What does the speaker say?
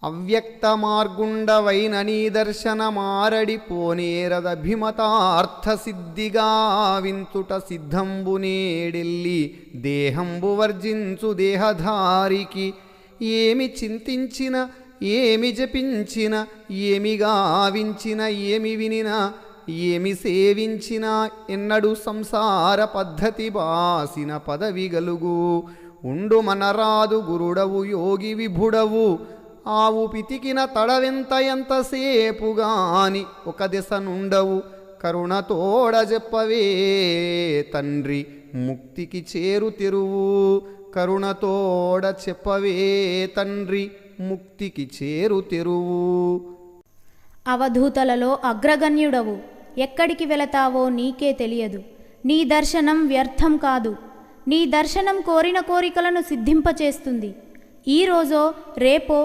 ಅವ್ಯಕ್ತ ಮಾರ್ಗುಂಡವೈನ ನೀ ದರ್ಶನ ಮಾರಡಿ ಪೋನೇರದಭಿಮತಾರ್ಥ ಸಿದ್ಧಿಗಾವಿಂತುಟ ಸಿದ್ಧಂಬು నేడెల్లి దేహంబు వర్జించు దేహధారికి ఏమి చింతించిన ఏమి జపించిన ఏమి గావించిన ఏమి వినిన ఏమి సేవించిన ఎన్నడు సంసార పద్ధతి బాసిన పదవి గలుగు ఉండు మనరాదు గురుడవు యోగి విభుడవు ఆవు పితికిన తడవెంత ఎంతసేపుగాని ఒక దిశ నుండవు కరుణతోడ చెప్పవే తండ్రి ముక్తికి చేరు తెరువు కరుణతోడ చెప్పవే తండ్రి ముక్తికి చేరు తెరువు. అవధూతలలో అగ్రగణ్యుడవు, ఎక్కడికి వెళతావో నీకే తెలియదు. నీ దర్శనం వ్యర్థం కాదు. నీ దర్శనం కోరిన కోరికలను సిద్ధింపచేస్తుంది. ఈరోజో రేపో